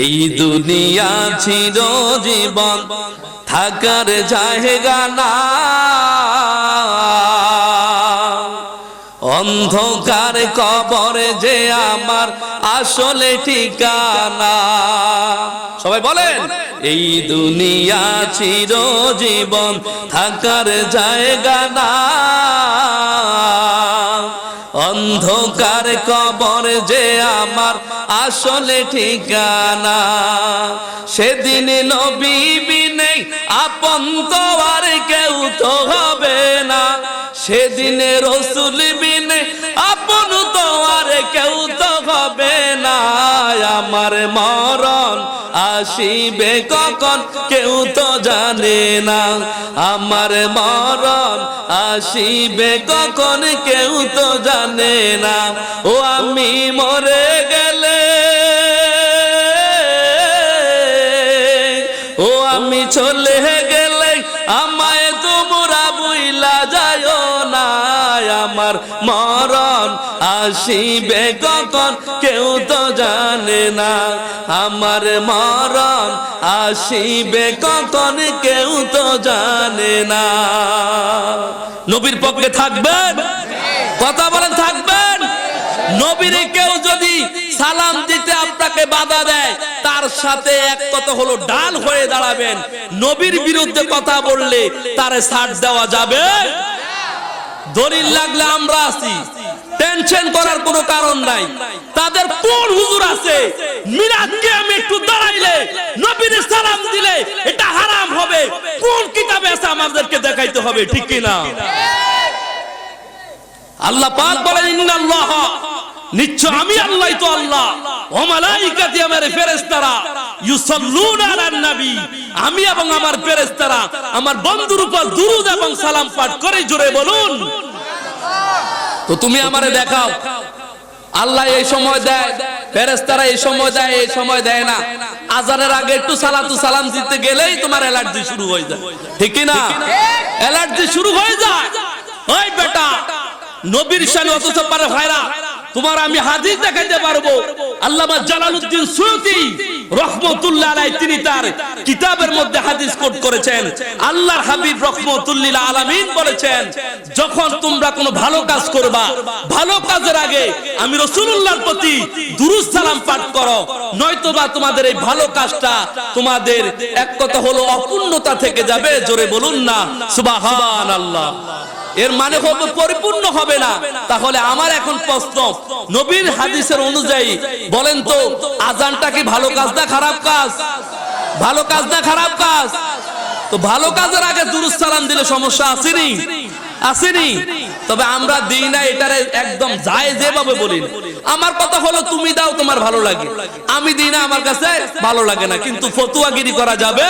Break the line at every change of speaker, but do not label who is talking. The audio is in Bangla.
এই দুনিয়া চিরজীবন থাকার জায়গা না, অন্ধকার কবরে যে আমার আসলে ঠিকানা। সবাই বলেন, এই দুনিয়া চিরজীবন থাকার জায়গা না, অন্ধকার কবর যে আমার আসলে ঠিকানা। সেদিন নবী বিনে আপন তো আর কেউ তো হবে না, সেদিন রাসূল বিনে আপন তো আর কেউ তো হবে না। আমার মরণ আসিবে কখন কেউ তো জানে না, আমার মরণ আসিবে কখন কেউ তো জানে না। ও আমি মরে গেলে, ও আমি চলে গেলে আমায় তোমরা ভুইলা যায়ো না। আমার মরণ আসিবে কখন কেউ তো জানে না, আমার মরণ আসিবে কখন কেউ তো জানে না। নবীর পক্ষে থাকবেন? কথা বলেন, থাকবেন? নবীর কেউ যদি সালাম দিতে আপনাকে বাধা দেয়, তার সাথে এক কথা হলো ডাল হয়ে দাঁড়াবেন। নবীর বিরুদ্ধে কথা বললে তারে ছাড় দেওয়া যাবে? দলিল লাগলে আমরা আছি, টেনশন করার কোনো কারণ নাই। তাদের কোন হুজুর আছে মিলাদকে আমি একটু দাঁড়াইলে নবীর সালাম দিলে এটা হারাম হবে, কোন কিতাবে আছে আমাদেরকে দেখাইতে হবে, ঠিক কি না? আল্লাহ পাক বলেন, ইন্নাল্লাহ, নিশ্চয় আমি আল্লাহই তো আল্লাহ, ওয়া মালাইকাতি, আমার ফেরেশতারা, ইউসাল্লুনা আলান নবী, আমি এবং আমার ফেরেশতারা আমার বন্ধুর উপর দুরূদ এবং সালাম পাঠ করে। জোরে বলুন। তো তুমি আমারে দেখাও, আল্লাহ এই সময় দেয়, ফেরেশতারা এই সময় দেয়, এই সময় দেয় না। আজানের আগে একটু সালাতু সালাম দিতে গেলেই তোমার অ্যালার্জি শুরু হয়ে যায়, ঠিক কি না? অ্যালার্জি শুরু হয়ে যায়। ওই বেটা, নবীর শানে অথচ পারে ভাইরা, তোমার আমি হাদিস দেখাইতে পারবো। আল্লামা জালালউদ্দিন সুয়ুতী রাহমাতুল্লাহ আলাইহি তিনি তার কিতাবের মধ্যে হাদিস কোট করেছেন। আল্লাহর হাবিব রাহমাতুল্লিল আলামিন বলেছেন, যখন তোমরা কোনো ভালো কাজ করবা, ভালো কাজের আগে আমি রাসূলুল্লাহর প্রতি দুরূদ সালাম পাঠ করো, নয়তোবা তোমাদের এই ভালো কাজটা তোমাদের এক কথা হলো অপূর্ণতা থেকে যাবে। জোরে বলুন না সুবহানাল্লাহ। এর মানে হবে পরিপূর্ণ হবে না। তাহলে আমার এখন প্রশ্ন, নবীর হাদিসের অনুযায়ী বলেন তো, আজানটা কি ভালো কাজ না খারাপ কাজ? ভালো কাজ না খারাপ কাজ? তো ভালো কাজের আগে দুরূদ সালাম দিলে সমস্যা আসেনি? আসেনি? তবে আমরা দিই না, এটারে একদম জায়েজ ভাবে বলি না। আমার কথা হলো, তুমি দাও তোমার ভালো লাগে, আমি দিই না আমার কাছে ভালো লাগে না, কিন্তু ফতুয়াগিরি করা যাবে?